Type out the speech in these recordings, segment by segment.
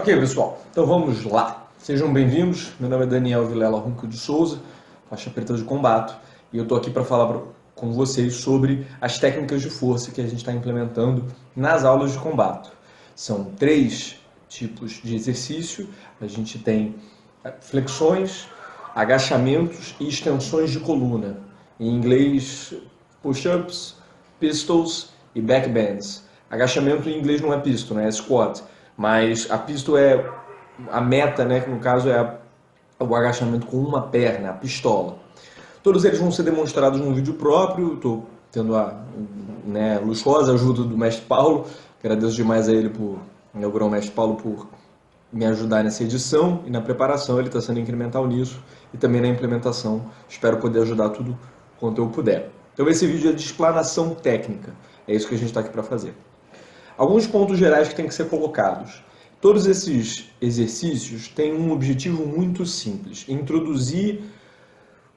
Ok, pessoal, então vamos lá. Sejam bem-vindos. Meu nome é Daniel Vilela Runco de Souza, faixa preta de combate, e eu estou aqui para falar com vocês sobre as técnicas de força que a gente está implementando nas aulas de combate. São 3 tipos de exercício. A gente tem flexões, agachamentos e extensões de coluna. Em inglês, push-ups, pistols e backbends. Agachamento em inglês não é pistol, né? É squat. Mas a pistol é a meta, né? Que no caso é o agachamento com uma perna, a pistola. Todos eles vão ser demonstrados num vídeo próprio. Estou tendo a luxuosa ajuda do mestre Paulo. Agradeço demais a ele o grão-mestre Paulo, por me ajudar nessa edição e na preparação. Ele está sendo incremental nisso e também na implementação. Espero poder ajudar tudo quanto eu puder. Então esse vídeo é de explanação técnica. É isso que a gente está aqui para fazer. Alguns pontos gerais que têm que ser colocados. Todos esses exercícios têm um objetivo muito simples: introduzir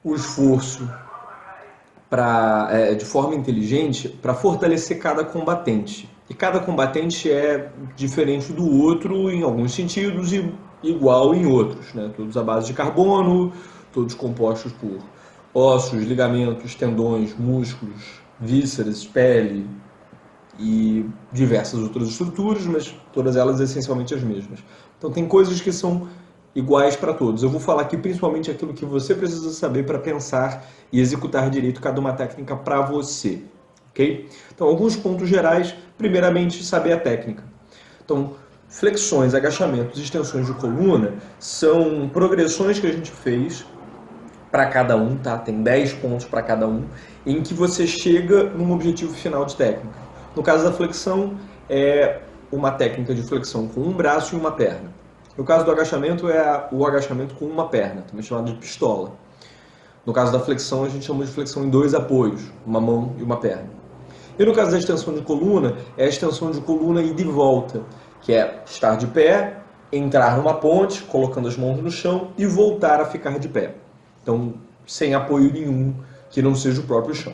o esforço de forma inteligente para fortalecer cada combatente. E cada combatente é diferente do outro em alguns sentidos e igual em outros, né? Todos à base de carbono, todos compostos por ossos, ligamentos, tendões, músculos, vísceras, pele e diversas outras estruturas, mas todas elas essencialmente as mesmas. Então tem coisas que são iguais para todos. Eu vou falar aqui principalmente aquilo que você precisa saber para pensar e executar direito cada uma técnica para você, ok? Então alguns pontos gerais. Primeiramente, saber a técnica. Então, flexões, agachamentos e extensões de coluna são progressões que a gente fez para cada um, tá? Tem 10 pontos para cada um, em que você chega num objetivo final de técnica. No caso da flexão, é uma técnica de flexão com um braço e uma perna. No caso do agachamento, é o agachamento com uma perna, também chamado de pistola. No caso da flexão, a gente chama de flexão em 2 apoios, uma mão e uma perna. E no caso da extensão de coluna, é a extensão de coluna ida e volta, que é estar de pé, entrar numa ponte, colocando as mãos no chão e voltar a ficar de pé. Então, sem apoio nenhum que não seja o próprio chão.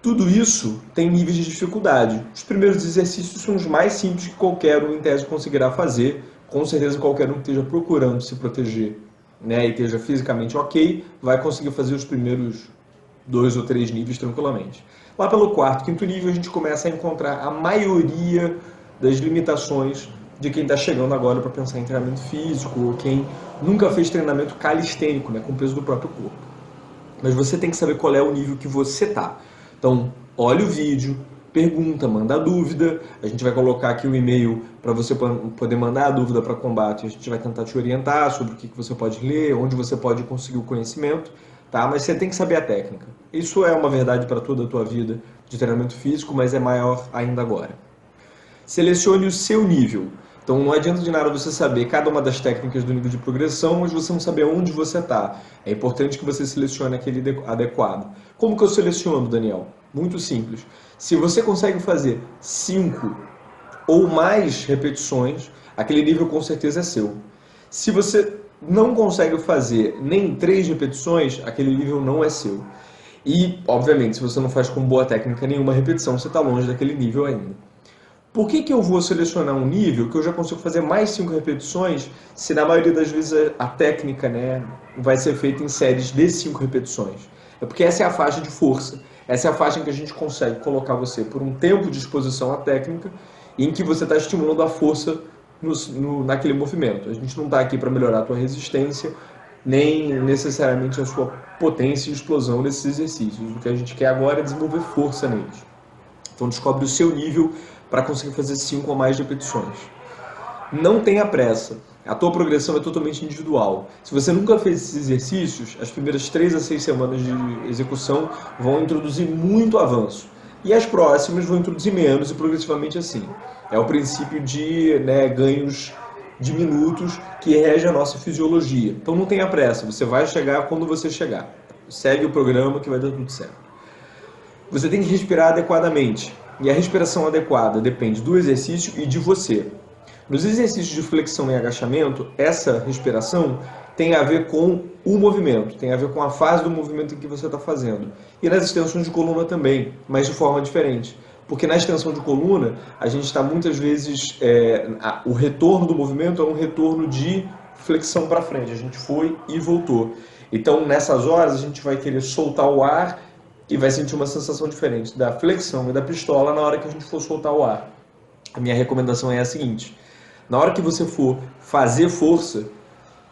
Tudo isso tem níveis de dificuldade. Os primeiros exercícios são os mais simples que qualquer um em tese conseguirá fazer. Com certeza qualquer um que esteja procurando se proteger, né, e esteja fisicamente ok, vai conseguir fazer os primeiros 2 ou 3 níveis tranquilamente. Lá pelo 4º, 5º nível a gente começa a encontrar a maioria das limitações de quem está chegando agora para pensar em treinamento físico ou quem nunca fez treinamento calistênico, né, com o peso do próprio corpo. Mas você tem que saber qual é o nível que você está. Então, olha o vídeo, pergunta, manda dúvida. A gente vai colocar aqui o e-mail para você poder mandar a dúvida para combate. A gente vai tentar te orientar sobre o que você pode ler, onde você pode conseguir o conhecimento. Tá? Mas você tem que saber a técnica. Isso é uma verdade para toda a tua vida de treinamento físico, mas é maior ainda agora. Selecione o seu nível. Então não adianta de nada você saber cada uma das técnicas do nível de progressão, mas você não saber onde você está. É importante que você selecione aquele adequado. Como que eu seleciono, Daniel? Muito simples. Se você consegue fazer 5 ou mais repetições, aquele nível com certeza é seu. Se você não consegue fazer nem 3 repetições, aquele nível não é seu. E, obviamente, se você não faz com boa técnica nenhuma repetição, você está longe daquele nível ainda. Por que eu vou selecionar um nível que eu já consigo fazer mais 5 repetições, se na maioria das vezes a técnica, né, vai ser feita em séries de 5 repetições? É porque essa é a faixa de força. Essa é a faixa em que a gente consegue colocar você por um tempo de exposição à técnica e em que você está estimulando a força naquele movimento. A gente não está aqui para melhorar a tua resistência, nem necessariamente a sua potência e explosão desses exercícios. O que a gente quer agora é desenvolver força neles. Então descobre o seu nível para conseguir fazer 5 ou mais repetições. Não tenha pressa. A tua progressão é totalmente individual. Se você nunca fez esses exercícios, as primeiras 3 a 6 semanas de execução vão introduzir muito avanço. E as próximas vão introduzir menos e progressivamente assim. É o princípio de ganhos diminutos que rege a nossa fisiologia. Então não tenha pressa, você vai chegar quando você chegar. Segue o programa que vai dar tudo certo. Você tem que respirar adequadamente. E a respiração adequada depende do exercício e de você. Nos exercícios de flexão e agachamento, essa respiração tem a ver com o movimento, tem a ver com a fase do movimento em que você está fazendo. E nas extensões de coluna também, mas de forma diferente. Porque na extensão de coluna, a gente está muitas vezes, o retorno do movimento é um retorno de flexão para frente, a gente foi e voltou. Então, nessas horas, a gente vai querer soltar o ar e vai sentir uma sensação diferente da flexão e da pistola na hora que a gente for soltar o ar. A minha recomendação é a seguinte: na hora que você for fazer força,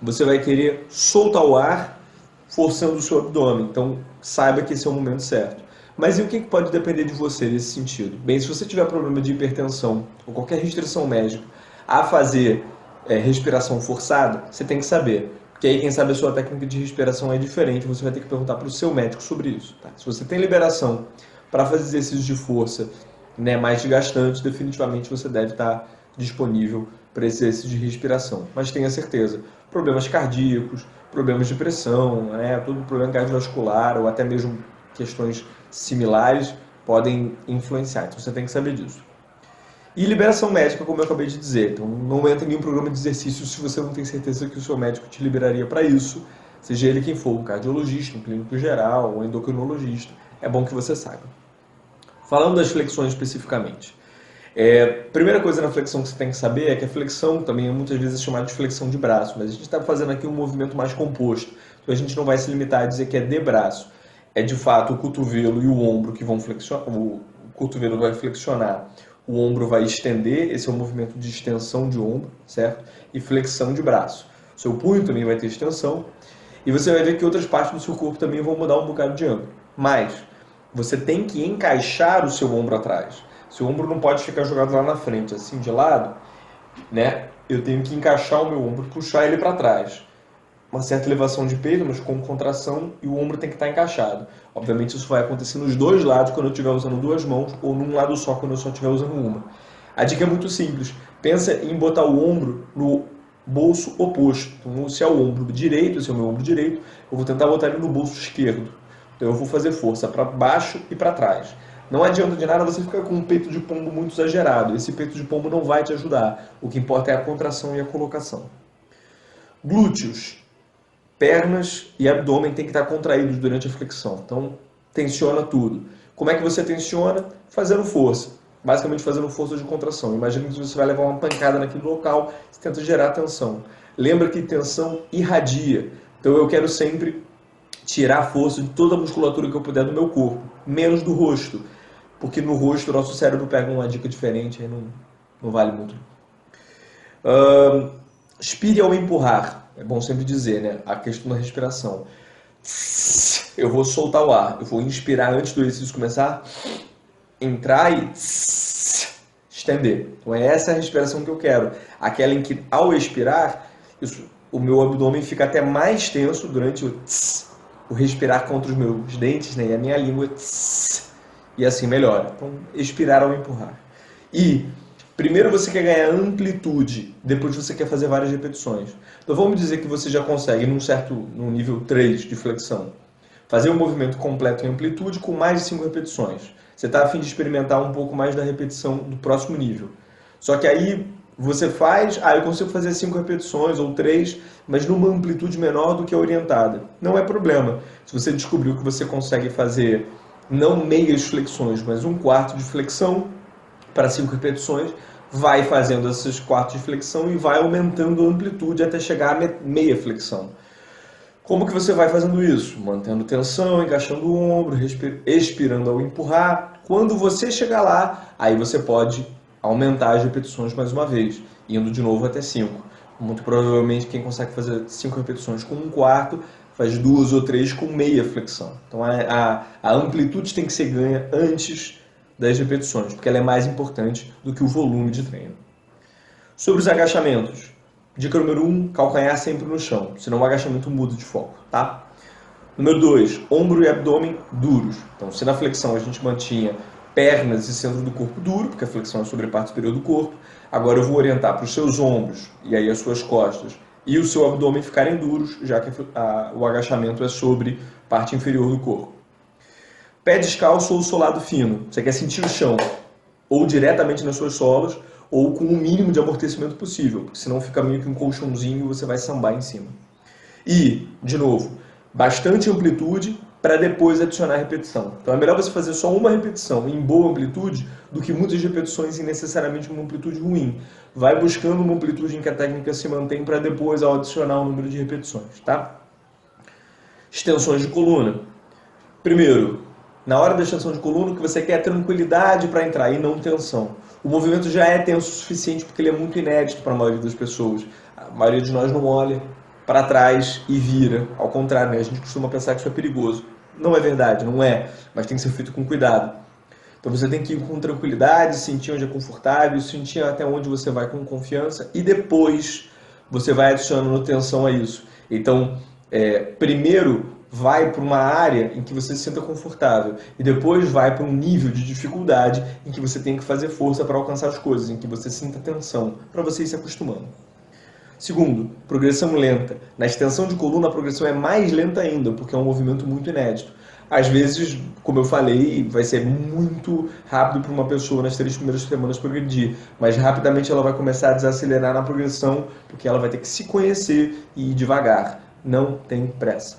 você vai querer soltar o ar forçando o seu abdômen. Então, saiba que esse é o momento certo. Mas e o que pode depender de você nesse sentido? Bem, se você tiver problema de hipertensão ou qualquer restrição médica a fazer respiração forçada, você tem que saber. Porque aí, quem sabe, a sua técnica de respiração é diferente, você vai ter que perguntar para o seu médico sobre isso. Tá? Se você tem liberação para fazer exercícios de força, né, mais desgastantes, definitivamente você deve estar disponível para esse exercício de respiração. Mas tenha certeza, problemas cardíacos, problemas de pressão, né, todo problema cardiovascular ou até mesmo questões similares podem influenciar. Então você tem que saber disso. E liberação médica, como eu acabei de dizer. Então não entra em nenhum programa de exercício se você não tem certeza que o seu médico te liberaria para isso, seja ele quem for, um cardiologista, um clínico geral, um endocrinologista. É bom que você saiba. Falando das flexões especificamente. Primeira coisa na flexão que você tem que saber é que a flexão também muitas vezes é chamada de flexão de braço, mas a gente está fazendo aqui um movimento mais composto. Então a gente não vai se limitar a dizer que é de braço. É de fato o cotovelo e o ombro que vão flexionar. O cotovelo vai flexionar, o ombro vai estender, esse é um movimento de extensão de ombro, certo? E flexão de braço. O seu punho também vai ter extensão. E você vai ver que outras partes do seu corpo também vão mudar um bocado de ângulo. Mas você tem que encaixar o seu ombro atrás. Seu ombro não pode ficar jogado lá na frente, assim, de lado, né? Eu tenho que encaixar o meu ombro, puxar ele para trás. Uma certa elevação de peito, mas com contração, e o ombro tem que estar encaixado. Obviamente isso vai acontecer nos dois lados quando eu estiver usando duas mãos, ou num lado só quando eu só estiver usando uma. A dica é muito simples. Pensa em botar o ombro no bolso oposto. Então, se é o ombro direito, se é o meu ombro direito, eu vou tentar botar ele no bolso esquerdo. Então eu vou fazer força para baixo e para trás. Não adianta de nada você ficar com um peito de pombo muito exagerado. Esse peito de pombo não vai te ajudar. O que importa é a contração e a colocação. Glúteos, pernas e abdômen tem que estar contraídos durante a flexão. Então, tensiona tudo. Como é que você tensiona? Fazendo força. Basicamente fazendo força de contração. Imagina que você vai levar uma pancada naquele local e tenta gerar tensão. Lembra que tensão irradia. Então eu quero sempre tirar a força de toda a musculatura que eu puder do meu corpo, menos do rosto. Porque no rosto o nosso cérebro pega uma dica diferente, aí não vale muito. Expire ao empurrar. É bom sempre dizer, né? A questão da respiração. Eu vou soltar o ar. Eu vou inspirar antes do exercício começar, entrar e estender. Então essa é a respiração que eu quero. Aquela em que, ao expirar, o meu abdômen fica até mais tenso durante o respirar contra os meus dentes, né? E a minha língua e assim melhora. Então, expirar ao empurrar. E primeiro você quer ganhar amplitude, depois você quer fazer várias repetições. Então vamos dizer que você já consegue, num nível 3 de flexão, fazer um movimento completo em amplitude com mais de 5 repetições. Você está a fim de experimentar um pouco mais da repetição do próximo nível. Só que aí você faz, eu consigo fazer 5 repetições ou 3, mas numa amplitude menor do que a orientada. Não é problema. Se você descobriu que você consegue fazer não meias flexões, mas 1/4 de flexão para 5 repetições, vai fazendo esses quartos de flexão e vai aumentando a amplitude até chegar a meia flexão. Como que você vai fazendo isso? Mantendo tensão, encaixando o ombro, expirando ao empurrar. Quando você chegar lá, aí você pode aumentar as repetições mais uma vez, indo de novo até 5. Muito provavelmente quem consegue fazer 5 repetições com 1/4, faz 2 ou 3 com meia flexão. Então a amplitude tem que ser ganha antes das repetições, porque ela é mais importante do que o volume de treino. Sobre os agachamentos. Dica número 1, calcanhar sempre no chão, senão o agachamento muda de foco, tá? Número 2, ombro e abdômen duros. Então, se na flexão a gente mantinha pernas e centro do corpo duro, porque a flexão é sobre a parte superior do corpo, agora eu vou orientar para os seus ombros e aí as suas costas e o seu abdômen ficarem duros, já que o agachamento é sobre a parte inferior do corpo. Pé descalço ou solado fino. Você quer sentir o chão, ou diretamente nas suas solas, ou com o mínimo de amortecimento possível, porque senão fica meio que um colchãozinho e você vai sambar em cima. E, de novo, bastante amplitude, para depois adicionar a repetição. Então é melhor você fazer só uma repetição em boa amplitude do que muitas repetições em necessariamente uma amplitude ruim. Vai buscando uma amplitude em que a técnica se mantém para depois ao adicionar o número de repetições, tá? Extensões de coluna. Primeiro, na hora da extensão de coluna, o que você quer é tranquilidade para entrar e não tensão. O movimento já é tenso o suficiente porque ele é muito inédito para a maioria das pessoas. A maioria de nós não olha para trás e vira. Ao contrário, né? A gente costuma pensar que isso é perigoso. Não é verdade, não é, mas tem que ser feito com cuidado. Então você tem que ir com tranquilidade, sentir onde é confortável, sentir até onde você vai com confiança e depois você vai adicionando tensão a isso. Então, primeiro vai para uma área em que você se sinta confortável e depois vai para um nível de dificuldade em que você tem que fazer força para alcançar as coisas, em que você sinta tensão, para você ir se acostumando. Segundo, progressão lenta. Na extensão de coluna a progressão é mais lenta ainda, porque é um movimento muito inédito. Às vezes, como eu falei, vai ser muito rápido para uma pessoa nas 3 primeiras semanas progredir, mas rapidamente ela vai começar a desacelerar na progressão, porque ela vai ter que se conhecer e ir devagar. Não tem pressa.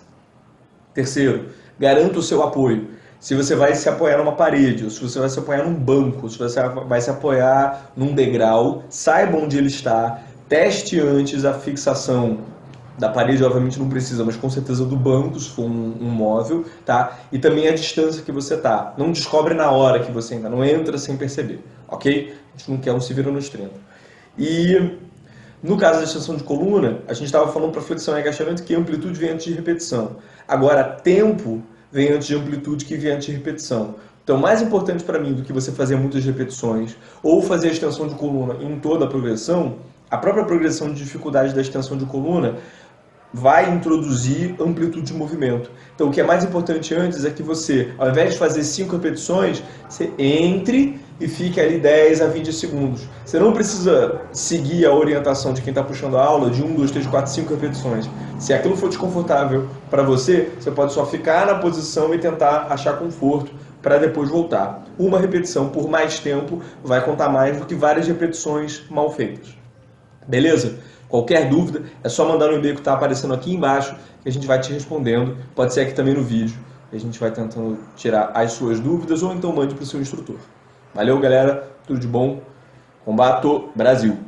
Terceiro, garanta o seu apoio. Se você vai se apoiar numa parede, ou se você vai se apoiar num banco, ou se você vai se apoiar num degrau, saiba onde ele está, teste antes a fixação da parede, obviamente não precisa, mas com certeza do banco, se for um móvel, tá? E também a distância que você tá. Não descobre na hora que você ainda não entra sem perceber, ok? A gente não quer um se vira nos 30. E no caso da extensão de coluna, a gente estava falando para flexão e agachamento que amplitude vem antes de repetição. Agora, tempo vem antes de amplitude que vem antes de repetição. Então, mais importante para mim do que você fazer muitas repetições ou fazer a extensão de coluna em toda a progressão, a própria progressão de dificuldade da extensão de coluna vai introduzir amplitude de movimento. Então, o que é mais importante antes é que você, ao invés de fazer 5 repetições, você entre e fique ali 10 a 20 segundos. Você não precisa seguir a orientação de quem está puxando a aula de 1, 2, 3, 4, 5 repetições. Se aquilo for desconfortável para você, você pode só ficar na posição e tentar achar conforto para depois voltar. Uma repetição por mais tempo vai contar mais do que várias repetições mal feitas. Beleza? Qualquer dúvida, é só mandar no e-mail que está aparecendo aqui embaixo que a gente vai te respondendo. Pode ser aqui também no vídeo. A gente vai tentando tirar as suas dúvidas ou então mande para o seu instrutor. Valeu, galera. Tudo de bom. Combato Brasil.